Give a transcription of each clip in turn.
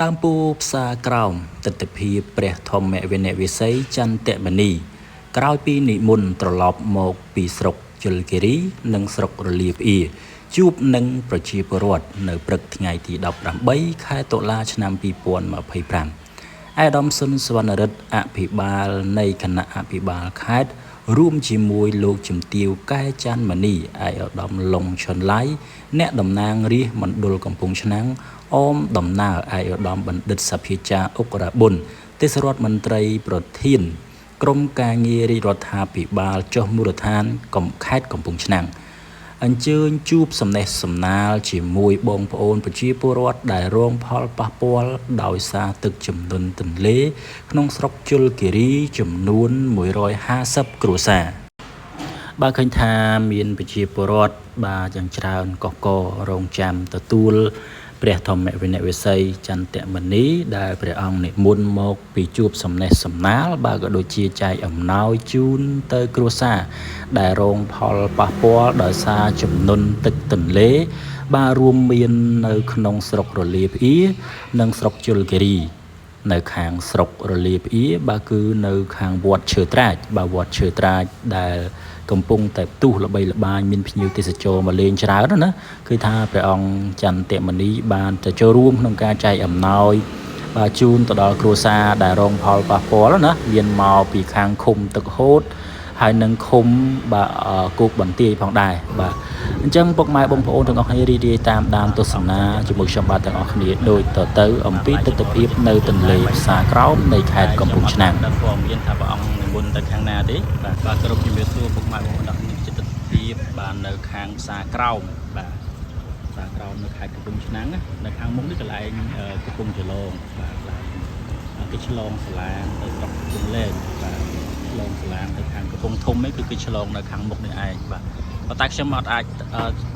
តាមពូផ្សារក្រោមទិដ្ឋភាពព្រះធម្មវេនវិស័យចន្ទមនីក្រោយពីនិមន្តត្រឡប់មកពីស្រុកជលគិរីនិងស្រុករលាផ្អៀជួបនឹងប្រជាពលរដ្ឋនៅព្រឹកថ្ងៃទី18ខែតុលាឆ្នាំ2025អាដាមសុនសវណ្ណរិទ្ធអភិបាលនៃគណៈអភិបាលខេត្តរួមជាមួយលោកជំទាវកែច័ន្ទមនីឯកឧត្តមឡុងឈុនឡៃអ្នកតំណាងរាស្ត្រមណ្ឌលកំពង់ឆ្នាំងអមដំណើរឯកឧត្តមបណ្ឌិតសភាចាអុករ៉ាប៊ុនទេសរដ្ឋមន្ត្រីប្រធានក្រមការងាររាជរដ្ឋាភិបាលចុះមូលដ្ឋានខេត្តកំពង់ឆ្នាំងអញ្ជើញជួបសំណេះសំណាលជាមួយបងប្អូនប្រជាពលរដ្ឋដែលរងផលប៉ះពាល់ដោយសារទឹកជំនន់ទន្លេក្នុងស្រុកជលគិរីចំនួន150គ្រួសារបើឃើញថាមានប្រជាពលរដ្ឋបាទយ៉ាងច្រើនកកករងចាំទទួលព្រះធម្មវិនយវិស័យចន្ទមនីដែលព្រះអង្គនិមន្តមកពីជួបសំណេះសំណាលបាទក៏ដូចជាចែកអំណោយជូនទៅគ្រួសារដែលរងផលប៉ះពាល់ដោយសារជំនន់ទឹកទន្លេបាទរួមមាននៅក្នុងស្រុករលាផ្អៀនិងស្រុកជលគិរីនៅខាងស្រុករលាផ្អៀបាទគឺនៅខាងវត្តឈើត្រាចបាទវត្តឈើត្រាចដែលកំពុងតែផ្ទុះល្បីល្បាញមានភ្ញៀវទេសចរមកលេងច្រើនណាគឺថាព្រះអង្គចន្ទមនីបានទៅចូលរួមក្នុងការចែកអំណោយបាទជូនទៅដល់គ្រួសារដែលរងផលប៉ះពាល់ណាមានមកពីខាងឃុំទឹកហូតហើយនឹងឃុំបាទគោកបន្ទាយផងដែរបាទអញ្ចឹងពុកម៉ែបងប្អូនទាំងអស់គ្នារីករាយតាមដានទស្សនាជាមួយខ្ញុំបាទទាំងអស់គ្នាដូចទៅអំពីទស្សនវិជ្ជានៅទន្លេផ្សារក្រោមនៃខេត្តកំពង់ឆ្នាំងដល់ព័ត៌មានថាព្រះអង្គនិមន្តទៅខាងណាទេបាទគ្រប់ជំរាបសួរពុកម៉ែបងប្អូនទាំងអស់គ្នាចិត្តទស្សនវិជ្ជាបាននៅខាងផ្សារក្រោមបាទផ្សារក្រោមនៅខេត្តកំពង់ឆ្នាំងនៅខាងមុខនេះកន្លែងកំពង់ចលងបាទកន្លែងគេឆ្លងសាឡាងទៅស្រុកកំពង់លែងបាទឆ្លងសាឡាងទៅខាងកំពង់ធំនេះគឺគេឆ្លងនៅខាងមុខនេះឯងបាទប៉ុន្តែខ្ញុំអត់អាច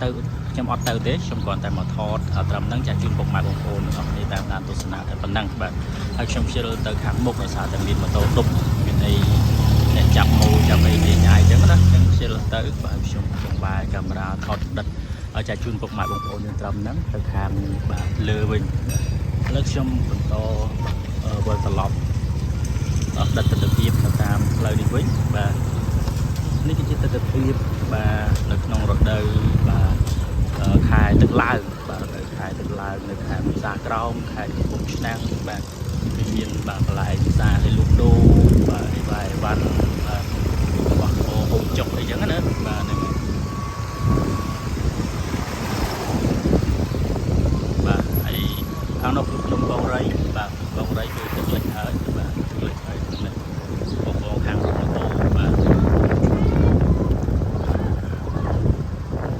ទៅខ្ញុំអត់ទៅទេខ្ញុំគ្រាន់តែមកថតត្រឹមហ្នឹងចាជូនពុកម៉ែបងប្អូនទាំងអស់គ្នាតាមដានទស្សនាតែប៉ុណ្ណឹងបាទហើយខ្ញុំជ្រើសទៅខាងមុខដោយសារតែមានម៉ូតូឌុបមានអីអ្នកចាប់ម៉ូចាប់អីញ៉ាយអញ្ចឹងណាខ្ញុំជ្រើសទៅបាទខ្ញុំបង្វែរកាមេរ៉ាថតដិតឲ្យចាជូនពុកម៉ែបងប្អូនយើងត្រឹមហ្នឹងទៅខាងបាទលើវិញឥឡូវខ្ញុំបន្តវិលត្រឡប់ដិតទស្សនវិជ្ជាទៅតាមផ្លូវនេះវិញបាទនេះគឺជាទស្សនវិជ្ជាបាទនៅក្នុងរដូវបាទខែទឹកឡើងបាទនៅខែទឹកឡើងនៅខែផ្សារក្រោមខេត្តកំពង់ឆ្នាំងបាទគឺមានបាទកន្លែងផ្សារឲ្យលក់ដូរបាទអីវ៉ាន់បាទរបស់ហូបចុកអីចឹងណាបាទហ្នឹងបាទហើយខាងនោះគឺភ្នំកងរៃបាទកងរៃគឺទឹកលិចហើយបាទទឹកលិចហើយនេះបងខាងរថម៉ូតូបា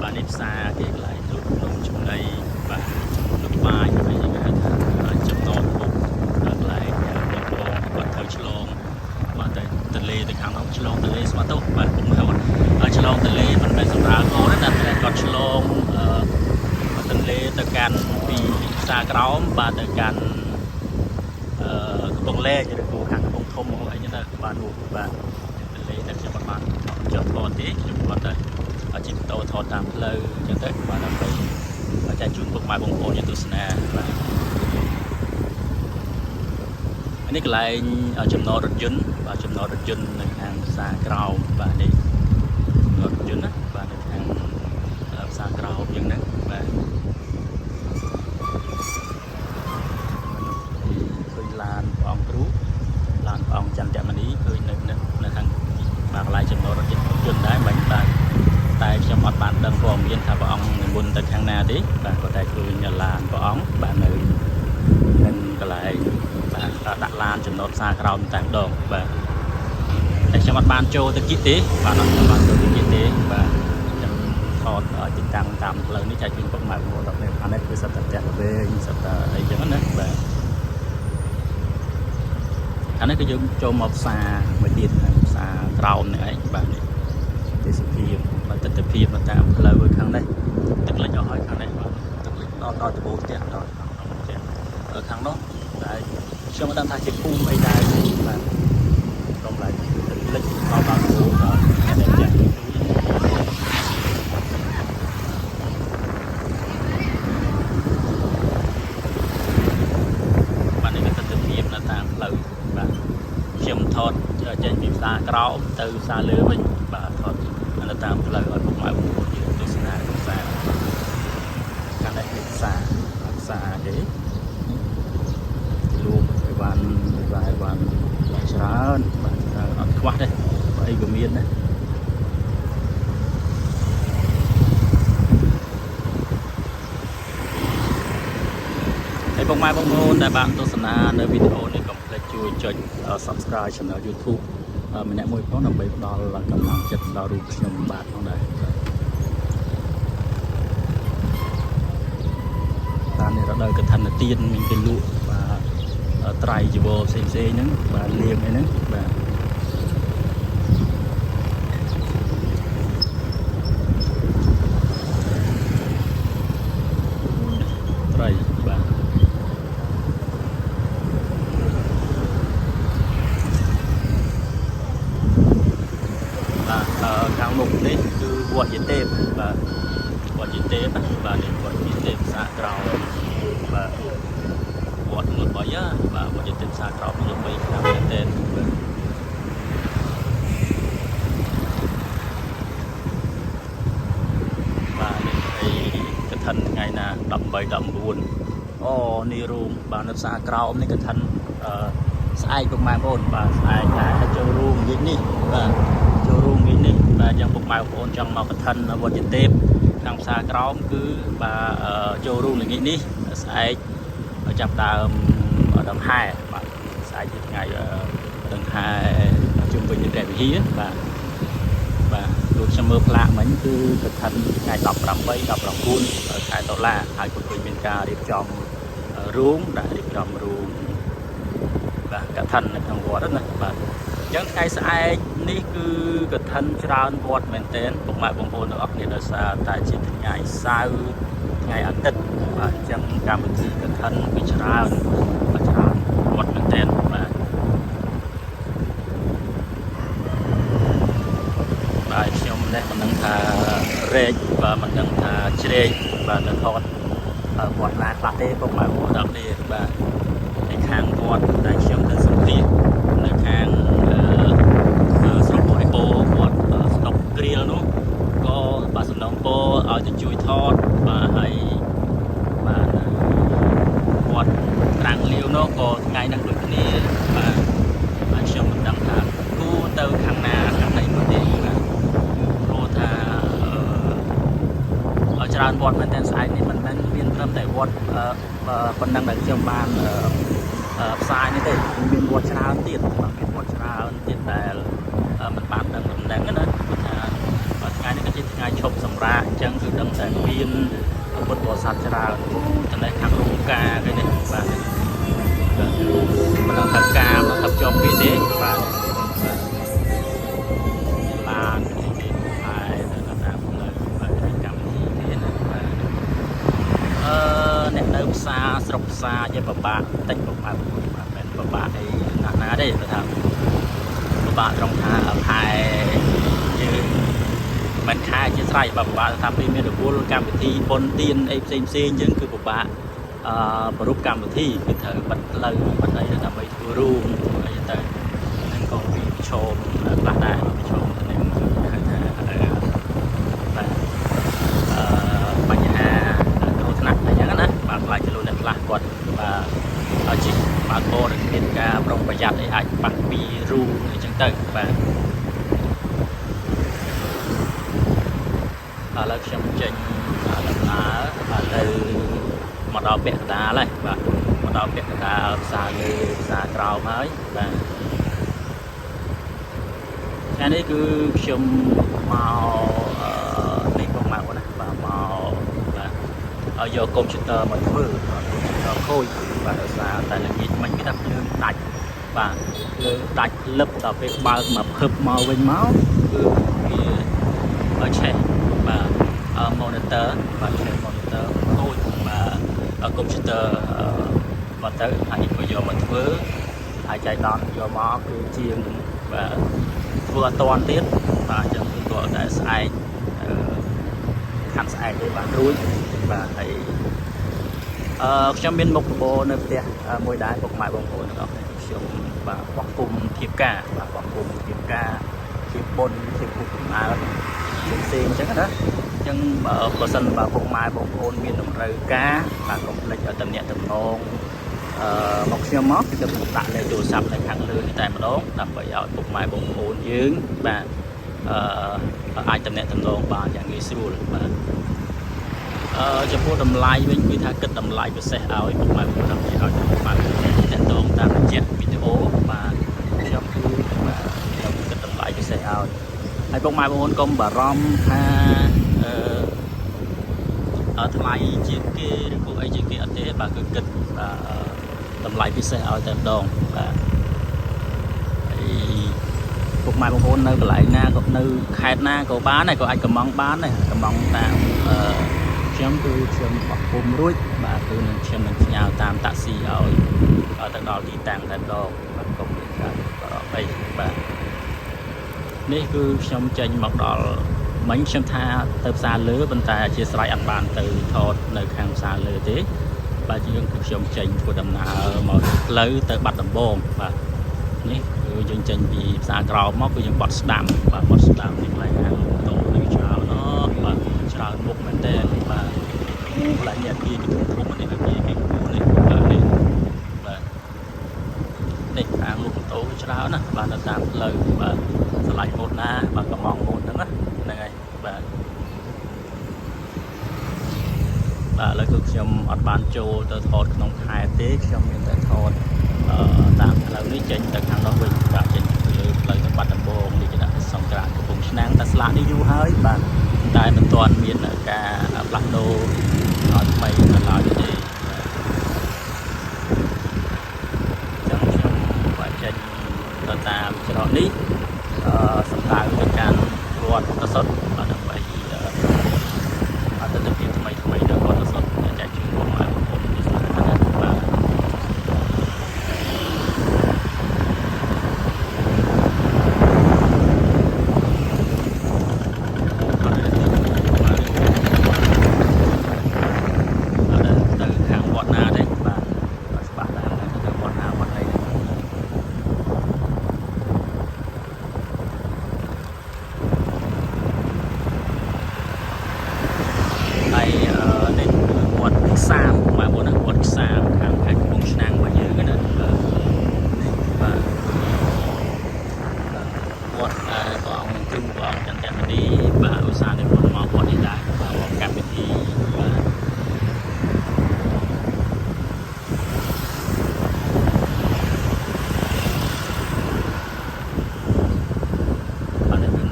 ទនេះផ្សារគេកន្លែងលក់នំចំណីបាទលក់បាយអីយ៉ាងគេថាចំណតពុកកន្លែងបងគាត់ត្រូវឆ្លងបាទទៅទន្លេទៅខាងនោះឆ្លងទន្លេស្មាតូបាទពុកមើលហើយឆ្លងទន្លេមិនមែនសម្រាប់កូនណាតែគាត់ឆ្លងទន្លេទៅកាន់ពីផ្សារក្រោមបាទទៅកាន់កំពង់លែងឬក៏ខាងកំពង់ធំអីហ្នឹងណាបាទនោះបាទទន្លេតែខ្ញុំមិនបានចុះថតទេខ្ញុំគាត់ទៅជិះម៉ូតូថតតាមផ្លូវអញ្ចឹងទៅបាទដើម្បីចែកជូនពុកម៉ែបងប្អូនយើងទស្សនាបាទនេះកន្លែងចំណតរថយន្តបាទចំណតរថយន្តនៅខាងផ្សារក្រោមបាទនេះចំណតរថយន្តណាបាទនៅខាងផ្សារក្រោមយ៉ាងហ្នឹងបាទឃើញឡានព្រះអង្គគ្រូឡានព្រះអង្គចន្ទមនីឃើញនៅខាងបាទកន្លែងចំណតរថយន្តដែរមិនបាទតែខ្ញុំអត់បានដឹងព័ត៌មានថាព្រះអង្គនិមន្តទៅខាងណាទេបាទគាត់តែឃើញឡានព្រះអង្គបាទនៅនឹងកន្លែងបាទដាក់ឡានចំណតផ្សារក្រោមតែម្ដងបាទតែខ្ញុំអត់បានចូលទៅគៀកទេបាទអត់បានចូលទៅគៀកទេបាទខ្ញុំថតទីតាំងតាមផ្លូវនេះចែកជូនពុកម៉ែបងប្អូនដល់នេះអានេះគឺសិតតែផ្ទះល្វែងសិតតែអីចឹងណាបាទអានេះគឺយើងចូលមកផ្សារមួយទៀតផ្សារក្រោមនេះឯងបាទនេះទេសភាពបាទទស្សនវិជ្ជាមកតាមផ្លូវខាងនេះទឹកលិចអស់ហើយខាងនេះបាទទឹកលិចដល់ត្បូងផ្ទះដល់ខាងនោះតែខ្ញុំមិនដឹងថាជាភូមិអីដែរបាទក្រុមឡៃទឹកលិចដល់ត្បូងដល់តែចាស់ thọt trên phim xa cào từ xa lưới mình và thọt là tam lời ở cùng mọi vùng như tôi xin là cũng xa cái này xa đấy luôn vài bànច្រើនបាទអត់ខ្វះទេបើអីក៏មានដែរហើយបងប្អូនដែលបានទស្សនានៅវីដេអូនេះកុំភ្លេចជួយចុច Subscribe Channel YouTube ម្នាក់មួយផងដើម្បីផ្ដល់កម្លាំងចិត្តដល់រូបខ្ញុំបាទផងដែរតាមនេះរដូវកឋិនទានមានគេលក់បាទត្រៃជីវរផ្សេងហ្នឹងបាទលៀងហ្នឹងបាទត្រៃបាទខាងមុខនេះគឺវត្តយេទេពបាទវត្តយេទេពបាទនេះវត្តយេទេពសាក្រោបាទវត្តលុបបាយបាទវត្តយេទេពសាក្រោលុបបាយឆ្នាំមែនទេបាទនេះអីកឋិនថ្ងៃណា13 14អូនេះរូមបាទនៅសាក្រោមនេះកឋិនស្អែកពុកម៉ែបងប្អូនបាទស្អែកដែរចូលរួមនិយាយនេះបាទចូលរួមនិយាយនេះបាទយ៉ាងពុកម៉ែបងប្អូនចង់មកកឋិនវត្តយេទេពខាងផ្សារក្រោមគឺបាទចូលរួមល្ងាចនេះស្អែកចាប់ដើមដង្ហែបាទស្អែកថ្ងៃដង្ហែជុំវិញព្រះវិហារបាទលោកខ្ញុំមើលផ្លាកមិញគឺកឋិនថ្ងៃ18 19ខែតុលាហើយពុទ្ធវិញមានការរៀបចំរូងដាក់រៀបចំរូងបាទកឋិននៅក្នុងវត្តណាបាទអញ្ចឹងថ្ងៃស្អែកនេះគឺកឋិនច្រើនវត្តមែនទែនពុកម៉ែបងប្អូនទាំងអស់គ្នាដោយសារតែជាថ្ងៃសៅរ៍ថ្ងៃអាទិត្យបាទអញ្ចឹងកម្មវិធីកឋិនវាច្រើនវត្តមែនទែនបាទខ្ញុំនេះមិនដឹងថារែកបាទមិនដឹងថាជ្រែកបាទទៅថតវត្តណាខ្លះទេពុកម៉ែបងប្អូនទាំងគ្នាបាទនៅខាងវត្តដែលខ្ញុំទៅសម្ភាសនៅខាងស្រុកបរិបូរវត្តស្តុកគ្រៀលនោះក៏បាទសំណងពោឲ្យទៅជួយថតបាទហើយបាទវត្តត្រាំងលាវនោះក៏ថ្ងៃហ្នឹងដូចគ្នាបាទខ្ញុំមិនដឹងថាគួរទៅខាងណាខាងណីមកទេបាទព្រោះថាច្រើនវត្តមែនតែស្អែកនេះមិនមែនមានត្រឹមតែវត្តប៉ុណ្ណឹងដែលខ្ញុំបានផ្សាយនេះទេមានវត្តច្រើនទៀតបាទមានវត្តច្រើនទៀតដែលមិនបានដឹងតំណែងណាគឺថាថ្ងៃនេះក៏ជាថ្ងៃឈប់សម្រាកអញ្ចឹងគឺដឹងតែមានពុទ្ធបរិស័ទច្រើនទៅខាងរោងការគេនេះបាទមិនដឹងថាការមកថាជាប់ពីទេបាទបានហើយទៅតាមផ្លូវបាទកម្មវិធីគេណាបាទអ្នកនៅផ្សារស្រុកផ្សារជាពិបាកតិចពិបាកបាទមិនពិបាកអីណាទេគាត់ថាពិបាកត្រង់ថាខែយើងមិនខែជាស្រ័យពិបាកថាពេលមានរវល់កម្មវិធីបុណ្យទានអីផ្សេងយើងគឺពិបាកប្រពកម្មវិធីគឺត្រូវបិទផ្លូវបិទអីដើម្បីធ្វើរួមអីទៅហ្នឹងក៏ពីប្រឈមខ្លះដែរប្រឈមទៅនឹងហៅថាបាទបញ្ហាគ្រោះថ្នាក់អីចឹងណាបាទខ្លាចចលនាខ្លះគាត់បាទជីបើកបរមានការប្រុងប្រយ័ត្នអីអាចបាក់ពីរូអីចឹងទៅបាទឥឡូវខ្ញុំចេញដំណើរបាទទៅមកដល់ពាក់កណ្ដាលហើយបាទមកដល់ពាក់កណ្ដាលផ្សារលើផ្សារក្រោមហើយបាទថ្ងៃនេះគឺខ្ញុំមកនេះពុកម៉ែបងណាបាទមកបាទឲ្យយកកុំព្យូទ័រមកធ្វើខូចបាទដោយសារតែល្ងាចមិញគេថាភ្លើងដាច់បាទភ្លើងដាច់លឹបដល់ពេលបើកមកភឹបមកវិញមកគឺវាឆេះបាទ monitor បាទឆេះ monitor ខូចបាទកុំព្យូទ័រមកទៅហើយក៏យកមកធ្វើហើយចៃដន្យយកមកគឺជាងបាទធ្វើអត់តាន់ទៀតបាទអញ្ចឹងគឺគាត់តែស្អែកខាន់ស្អែកទេបាទរួចបាទហើយ ខ្ញុំមានមុខរបរនៅផ្ទះមួយដែរពុកម៉ែបងប្អូនទាំងអស់គ្នាខ្ញុំបាទបោះពុំធៀបការបាទបោះពុំធៀបការធៀបបុណ្យធៀបពុកអើផ្សេងអញ្ចឹងណាអញ្ចឹងបើសិនបើពុកម៉ែបងប្អូនមានតម្រូវការបាទកុំភ្លេចឲ្យតំណាក់តំណងមកខ្ញុំមកគឺខ្ញុំដាក់លេខទូរស័ព្ទនៅខាងលើនេះតែម្ដងដើម្បីឲ្យពុកម៉ែបងប្អូនយើងបាទអាចតំណាក់តំណងបានយ៉ាងងាយស្រួលបាទចំពោះតម្លៃវិញគឺថាគិតតម្លៃពិសេសឲ្យពុកម៉ែបងប្អូនដើម្បីឲ្យពុកម៉ែបងប្អូនតាក់ទងតាមរយៈវីដេអូបាទខ្ញុំគឺបាទខ្ញុំគិតតម្លៃពិសេសឲ្យហើយពុកម៉ែបងប្អូនកុំបារម្ភថាថ្លៃជាងគេឬក៏អីជាងគេអត់ទេបាទគឺគិតតម្លៃពិសេសឲ្យតែម្ដងបាទហើយពុកម៉ែបងប្អូននៅកន្លែងណាក៏នៅខេត្តណាក៏បានដែរក៏អាចកំងបានដែរកំងតាមខ្ញុំគឺខ្ញុំបោះពុំរួចបាទគឺនឹងខ្ញុំនឹងផ្ញើតាមតាក់ស៊ីឲ្យទៅដល់ទីតាំងតែម្ដងបាទកុំមានការបារម្ភអីបាទនេះគឺខ្ញុំចេញមកដល់មិញខ្ញុំថាទៅផ្សារលើប៉ុន្តែអធិស្ឋានអត់បានទៅថតនៅខាងផ្សារលើទេបាទយើងគឺខ្ញុំចេញធ្វើដំណើរមកផ្លូវទៅបាត់ដំបងបាទនេះគឺយើងចេញពីផ្សារក្រោមមកគឺយើងបត់ស្ដាំបាទបត់ស្ដាំនេះកន្លែងហាងតូនេះច្រើនបាទច្រើនមុខមែនតើបាទកន្លែងនេះគេធំនេះគេគួរនេះបាទនេះបាទនេះហាងលក់ម៉ូតូច្រើនណាបាទនៅតាមផ្លូវបាទឆ្លាញ់ម៉ូតណាបាទកំងម៉ូតហ្នឹងណាហ្នឹងហើយបាទឥឡូវគឺខ្ញុំអត់បានចូលទៅថតក្នុងខែទេខ្ញុំមានតែថតតាមផ្លូវនេះចេញទៅខាងនោះវិញបាទចេញទៅលើផ្លូវទៅបាត់ដំបងនេះជាដាក់សង្ក្រាន្តកំពង់ឆ្នាំងតែស្លាកនេះយូរហើយបាទតែមិនទាន់មានការផ្លាស់ប្ដូរថ្មីនៅឡើយទេចឹងខ្ញុំបាទចេញទៅតាមច្រកនេះសម្ដៅទៅកាន់វត្តប្រសុទ្ធបាទដើម្បីទិដ្ឋភាពថ្មីនៅវត្តប្រសុទ្ធចែកជូនបងប្អូនទស្សនាបាទសាមបាទបងណាវត្តសាមខាងខេត្តកំពង់ឆ្នាំងរបស់យើងណានេះបាទវត្តព្រះអង្គគ្រូព្រះអង្គចន្ទមនីបាទឧស្សាហ៍និមន្តមកវត្តនេះដែរបាទវត្តកម្មវិធីបាទ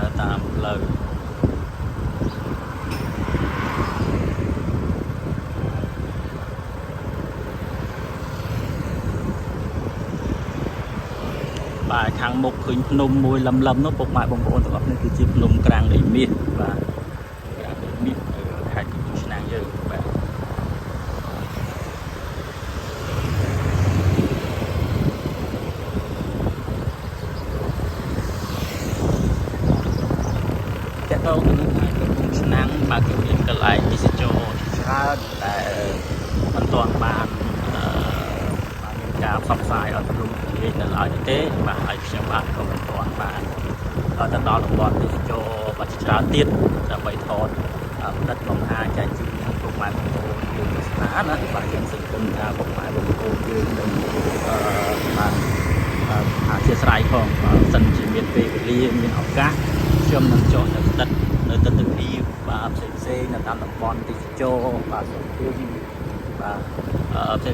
នៅតាមផ្លូវបាទខាងមុខឃើញភ្នំមួយលំនោះពុកម៉ែបងប្អូនទាំងអស់នេះគឺជាភ្នំក្រាំងដីមាសបាទក្រាំងដីមាសនៅខេត្តកំពង់ឆ្នាំងយើងបាទតើទៅនឹងខេត្តកំពង់ឆ្នាំងបាទគឺមានកន្លែងទេសចរណ៍ច្រើនតែមិនទាន់បានការផ្សព្វផ្សាយឲ្យទូទៅនៅឡើយទេបាទហើយខ្ញុំបាទក៏មិនទាន់បានទៅដល់តំបន់ទេសចរណ៍បាទច្រើនទៀតដើម្បីថតផ្ដិតបង្ហាញចែកជូនពុកម៉ែបងប្អូនយើងទស្សនាណាបាទខ្ញុំសង្ឃឹមថាពុកម៉ែបងប្អូនយើងនឹងបានអធិស្ឋានផងសិនជាមានពេលវេលាមានឱកាសខ្ញុំនឹងចុះទៅផ្ដិតនៅទិដ្ឋភាពបាទផ្សេងនៅតាមតំបន់ទេសចរណ៍បាទសង្គមបាទ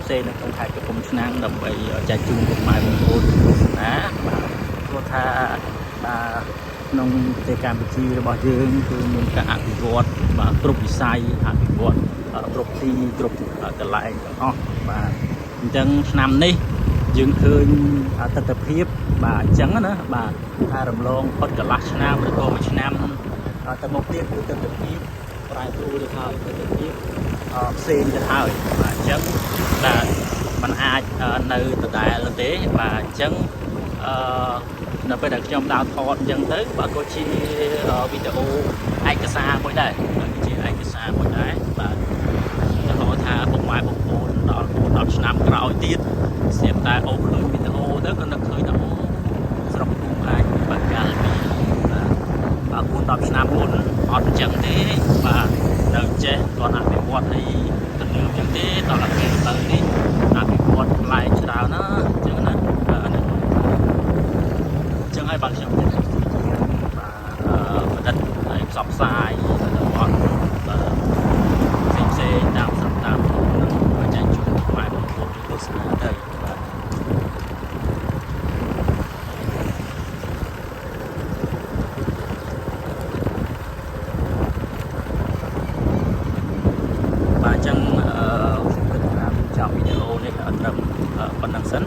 ផ្សេងនៅក្នុងខេត្តកំពង់ឆ្នាំងដើម្បីចែកជូនពុកម៉ែបងប្អូនទស្សនាបាទព្រោះថាបាទក្នុងប្រទេសកម្ពុជារបស់យើងគឺមានការអភិវឌ្ឍបាទគ្រប់វិស័យអភិវឌ្ឍគ្រប់ទីគ្រប់កន្លែងទាំងអស់បាទអញ្ចឹងឆ្នាំនេះយើងឃើញទិដ្ឋភាពបាទអញ្ចឹងណាបាទថារំលងផុតកន្លះឆ្នាំឬក៏មួយឆ្នាំទៅមុខទៀតគឺទិដ្ឋភាពប្រែប្រួលទៅហើយទិដ្ឋភាពផ្សេងទៅហើយបាទអញ្ចឹងបាទมันអាចនៅដដែលទេបាទអញ្ចឹងនៅពេលដែលខ្ញុំដើរថតអញ្ចឹងទៅបាទក៏ជាវីដេអូឯកសារមួយដែរគឺជាឯកសារមួយដែរបាទទៅថាពុកម៉ែបងប្អូនដ 10 ឆ្នាំក្រោយទៀតស្រាប់តែអូឃើញវីដេអូទៅក៏នឹកឃើញថាអូស្រុកភូមិអាចបើកាលពីបាទ4 10 ឆ្នាំមុនអត់អញ្ចឹងទេបាទនៅចេះគាត់អភិវឌ្ឍអីទំនើបអញ្ចឹងទេដល់តែពេលទៅនេះអភិវឌ្ឍផ្លែច្រើនណាអញ្ចឹងណាអញ្ចឹងហើយបាទខ្ញុំបាទបណ្ឌិតហើយផ្សព្វផ្សាយទៅគាត់ផ្សេងតាមស្រុកតាមភូមិនឹងអាចជួយផ្លែបងប្អូនទស្សនាទៅបាទបាទអញ្ចឹងខ្ញុំគិតថាចប់វីដេអូនេះត្រឹមប៉ុណ្្នឹងសិន